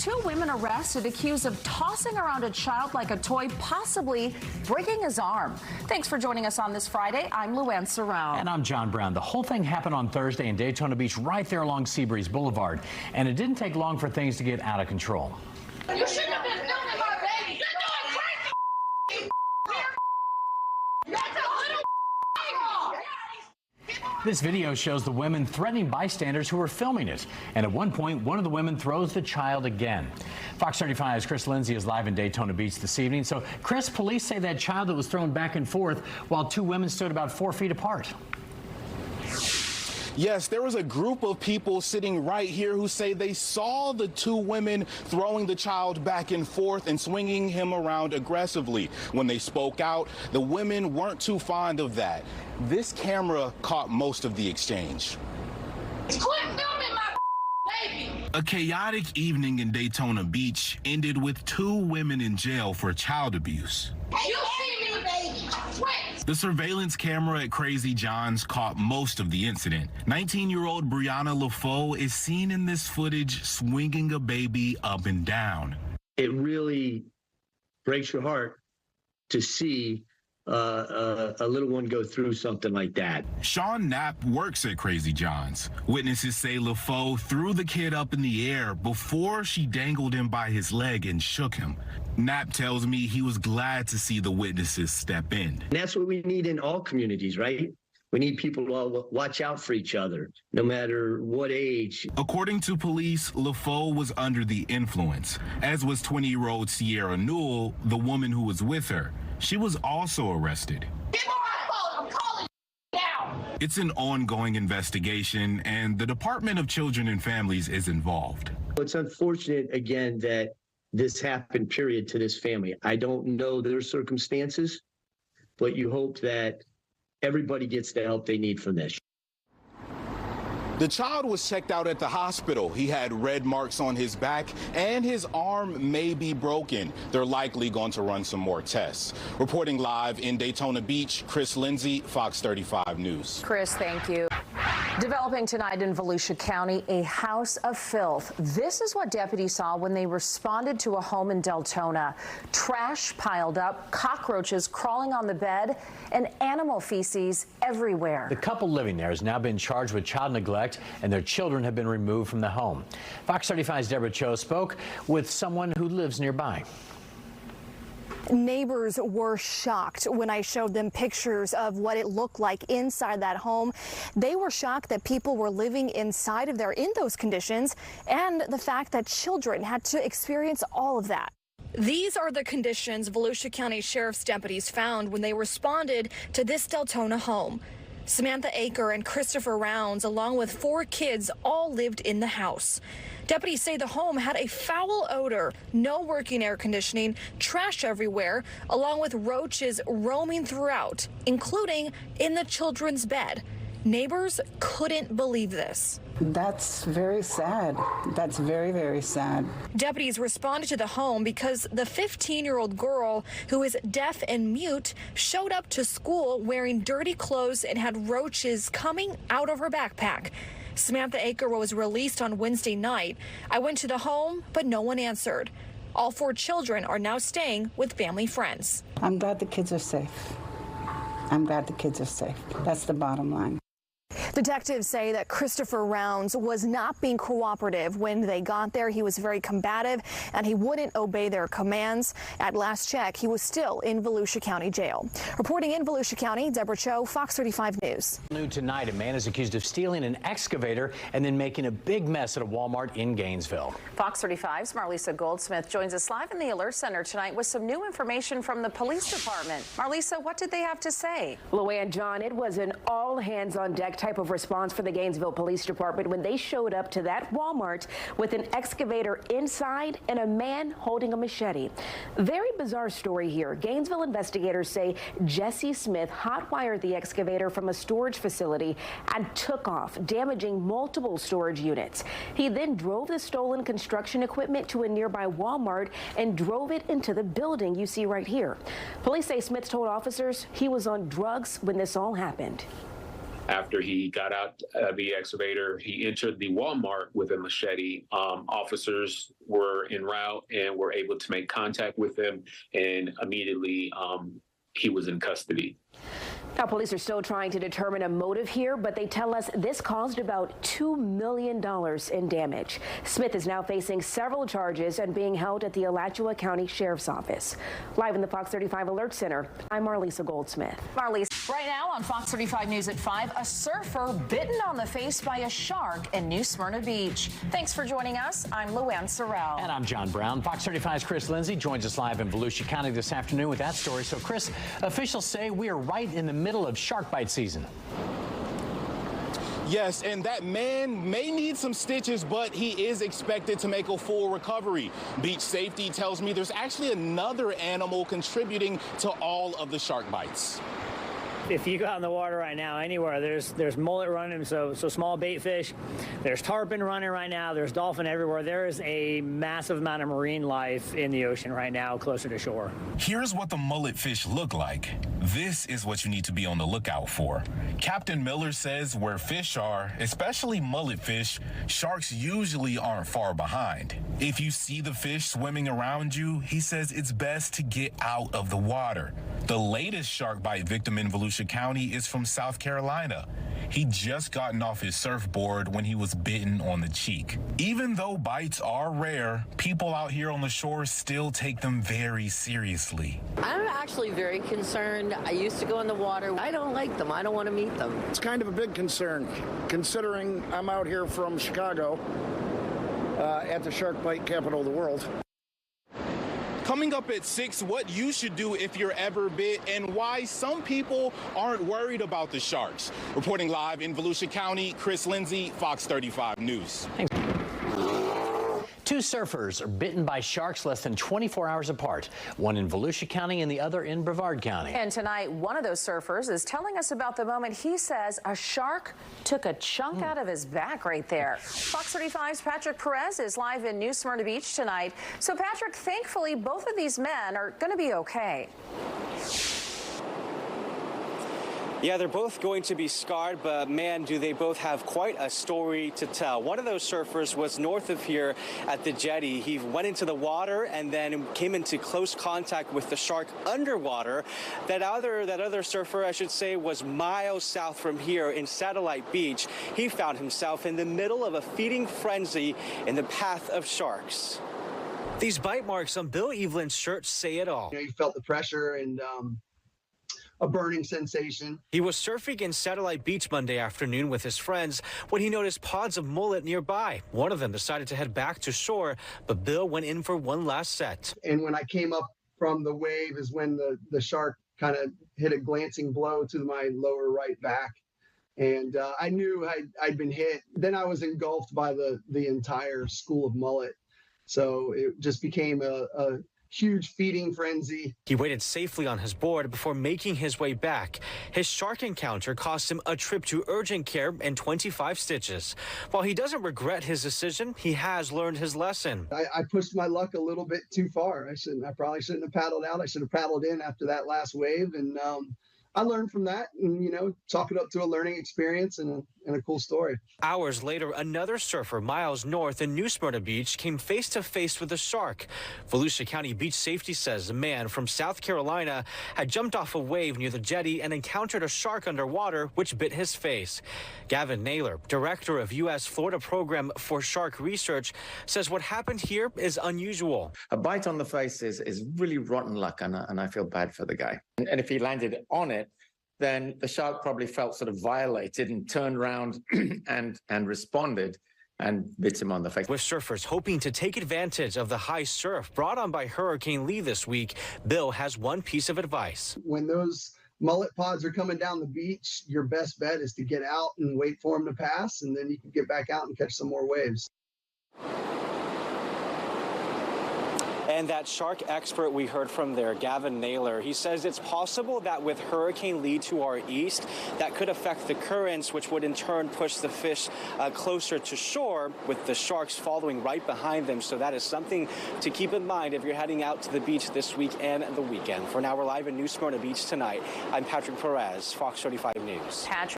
2 women arrested accused of tossing around a child like a toy, possibly breaking his arm. Thanks for joining us on this Friday. I'm Luann Serrao. And I'm John Brown. The whole thing happened on Thursday in Daytona Beach, right there along Seabreeze Boulevard. And it didn't take long for things to get out of control. You shouldn't have been filming my baby. You're doing crazy. That's a little. This video shows the women threatening bystanders who were filming it. And at one point, one of the women throws the child again. Fox 35's Chris Lindsay is live in Daytona Beach this evening. So, Chris, police say that child that was thrown back and forth while 2 women stood about 4 feet apart. Yes, there was a group of people sitting right here who say they saw the 2 women throwing the child back and forth and swinging him around aggressively. When they spoke out, the women weren't too fond of that. This camera caught most of the exchange. Quit filming my baby. A chaotic evening in Daytona Beach ended with 2 women in jail for child abuse. You see me, baby. Quit. The surveillance camera at Crazy John's caught most of the incident. 19-year-old Brianna LaFoe is seen in this footage swinging a baby up and down. It really breaks your heart to see a little one go through something like that. Sean Knapp works at Crazy John's. Witnesses say LaFoe threw the kid up in the air before she dangled him by his leg and shook him. Knapp tells me he was glad to see the witnesses step in. And that's what we need in all communities, right? We need people to all watch out for each other, no matter what age. According to police, LaFoe was under the influence, as was 20-year-old Sierra Newell, the woman who was with her. She was also arrested. Give me my phone. I'm calling now. It's an ongoing investigation, and the Department of Children and Families is involved. It's unfortunate, again, that this happened, period, to this family. I don't know their circumstances, but you hope that everybody gets the help they need from this. The child was checked out at the hospital. He had red marks on his back and his arm may be broken. They're likely going to run some more tests. Reporting live in Daytona Beach, Chris Lindsay, Fox 35 News. Chris, thank you. Developing tonight in Volusia County, a house of filth. This is what deputies saw when they responded to a home in Deltona. Trash piled up, cockroaches crawling on the bed, and animal feces everywhere. The couple living there has now been charged with child neglect, and their children have been removed from the home. Fox 35's Deborah Cho spoke with someone who lives nearby. Neighbors were shocked when I showed them pictures of what it looked like inside that home. They were shocked that people were living inside of there in those conditions, and the fact that children had to experience all of that. These are the conditions Volusia County Sheriff's deputies found when they responded to this Deltona home. Samantha Aker and Christopher Rounds, along with 4 kids, all lived in the house. Deputies say the home had a foul odor, no working air conditioning, trash everywhere, along with roaches roaming throughout, including in the children's bed. Neighbors couldn't believe this. That's very sad. That's very, very sad. Deputies responded to the home because the 15-year-old girl, who is deaf and mute, showed up to school wearing dirty clothes and had roaches coming out of her backpack. Samantha Aker was released on Wednesday night. I went to the home, but no one answered. All 4 children are now staying with family friends. I'm glad the kids are safe. I'm glad the kids are safe. That's the bottom line. Detectives say that Christopher Rounds was not being cooperative when they got there. He was very combative and he wouldn't obey their commands. At last check, he was still in Volusia County Jail. Reporting in Volusia County, Deborah Cho, Fox 35 News. New tonight, a man is accused of stealing an excavator and then making a big mess at a Walmart in Gainesville. Fox 35's Marlisa Goldsmith joins us live in the Alert Center tonight with some new information from the police department. Marlisa, what did they have to say? Luann, John, it was an all hands on deck type of response for the Gainesville Police Department when they showed up to that Walmart with an excavator inside and a man holding a machete. Very bizarre story here. Gainesville investigators say Jesse Smith hotwired the excavator from a storage facility and took off, damaging multiple storage units. He then drove the stolen construction equipment to a nearby Walmart and drove it into the building you see right here. Police say Smith told officers he was on drugs when this all happened. After he got out the excavator, he entered the Walmart with a machete. Officers were en route and were able to make contact with him, and immediately he was in custody. Now, police are still trying to determine a motive here, but they tell us this caused about $2 million in damage. Smith is now facing several charges and being held at the Alachua County Sheriff's Office. Live in the Fox 35 Alert Center, I'm Marlisa Goldsmith. Marlisa, right now on Fox 35 News at 5, a surfer bitten on the face by a shark in New Smyrna Beach. Thanks for joining us. I'm Luann Sorrell. And I'm John Brown. Fox 35's Chris Lindsay joins us live in Volusia County this afternoon with that story. So, Chris, officials say we are right in the middle of shark bite season. Yes, and that man may need some stitches, but he is expected to make a full recovery. Beach safety tells me there's actually another animal contributing to all of the shark bites. If you go out in the water right now, anywhere, there's mullet running, so small bait fish. There's tarpon running right now. There's dolphin everywhere. There is a massive amount of marine life in the ocean right now, closer to shore. Here's what the mullet fish look like. This is what you need to be on the lookout for. Captain Miller says where fish are, especially mullet fish, sharks usually aren't far behind. If you see the fish swimming around you, he says it's best to get out of the water. The latest shark bite victim in Volusia County is from South Carolina. He just gotten off his surfboard when he was bitten on the cheek. Even though bites are rare, people out here on the shore still take them very seriously. I'm actually very concerned. I used to go in the water. I don't like them. I don't want to meet them. It's kind of a big concern, considering I'm out here from Chicago at the shark bite capital of the world. Coming up at 6, what you should do if you're ever bit and why some people aren't worried about the sharks. Reporting live in Volusia County, Chris Lindsay, Fox 35 News. Thanks. Two surfers are bitten by sharks less than 24 hours apart, one in Volusia County and the other in Brevard County. And tonight, one of those surfers is telling us about the moment he says a shark took a chunk out of his back right there. Fox 35's Patrick Perez is live in New Smyrna Beach tonight. So, Patrick, thankfully, both of these men are going to be okay. Yeah, they're both going to be scarred, but man, do they both have quite a story to tell. One of those surfers was north of here at the jetty. He went into the water and then came into close contact with the shark underwater. That other surfer, I should say, was miles south from here in Satellite Beach. He found himself in the middle of a feeding frenzy in the path of sharks. These bite marks on Bill Evelyn's shirt say it all. You felt the pressure and a burning sensation. He was surfing in Satellite Beach Monday afternoon with his friends when he noticed pods of mullet nearby. One of them decided to head back to shore, but Bill went in for one last set. And when I came up from the wave is when the shark kind of hit a glancing blow to my lower right back. And I knew I'd been hit. Then I was engulfed by the entire school of mullet. So it just became a huge feeding frenzy. He waited safely on his board before making his way back. His shark encounter cost him a trip to urgent care and 25 stitches. While he doesn't regret his decision, he has learned his lesson. I pushed my luck a little bit too far. I probably shouldn't have paddled out. I should have paddled in after that last wave. And I learned from that and, chalk it up to a learning experience and a cool story. Hours later, another surfer miles north in New Smyrna Beach came face to face with a shark. Volusia County Beach Safety says a man from South Carolina had jumped off a wave near the jetty and encountered a shark underwater, which bit his face. Gavin Naylor, director of U.S. Florida Program for Shark Research, says what happened here is unusual. A bite on the face is really rotten luck, and I feel bad for the guy. And if he landed on it, then the shark probably felt sort of violated and turned around and responded and bit him on the face. With surfers hoping to take advantage of the high surf brought on by Hurricane Lee this week, Bill has one piece of advice. When those mullet pods are coming down the beach, your best bet is to get out and wait for them to pass, and then you can get back out and catch some more waves. And that shark expert we heard from there, Gavin Naylor, he says it's possible that with Hurricane Lee to our east, that could affect the currents, which would in turn push the fish closer to shore, with the sharks following right behind them. So that is something to keep in mind if you're heading out to the beach this week and the weekend. For now, we're live in New Smyrna Beach tonight. I'm Patrick Perez, Fox 35 News. Patrick.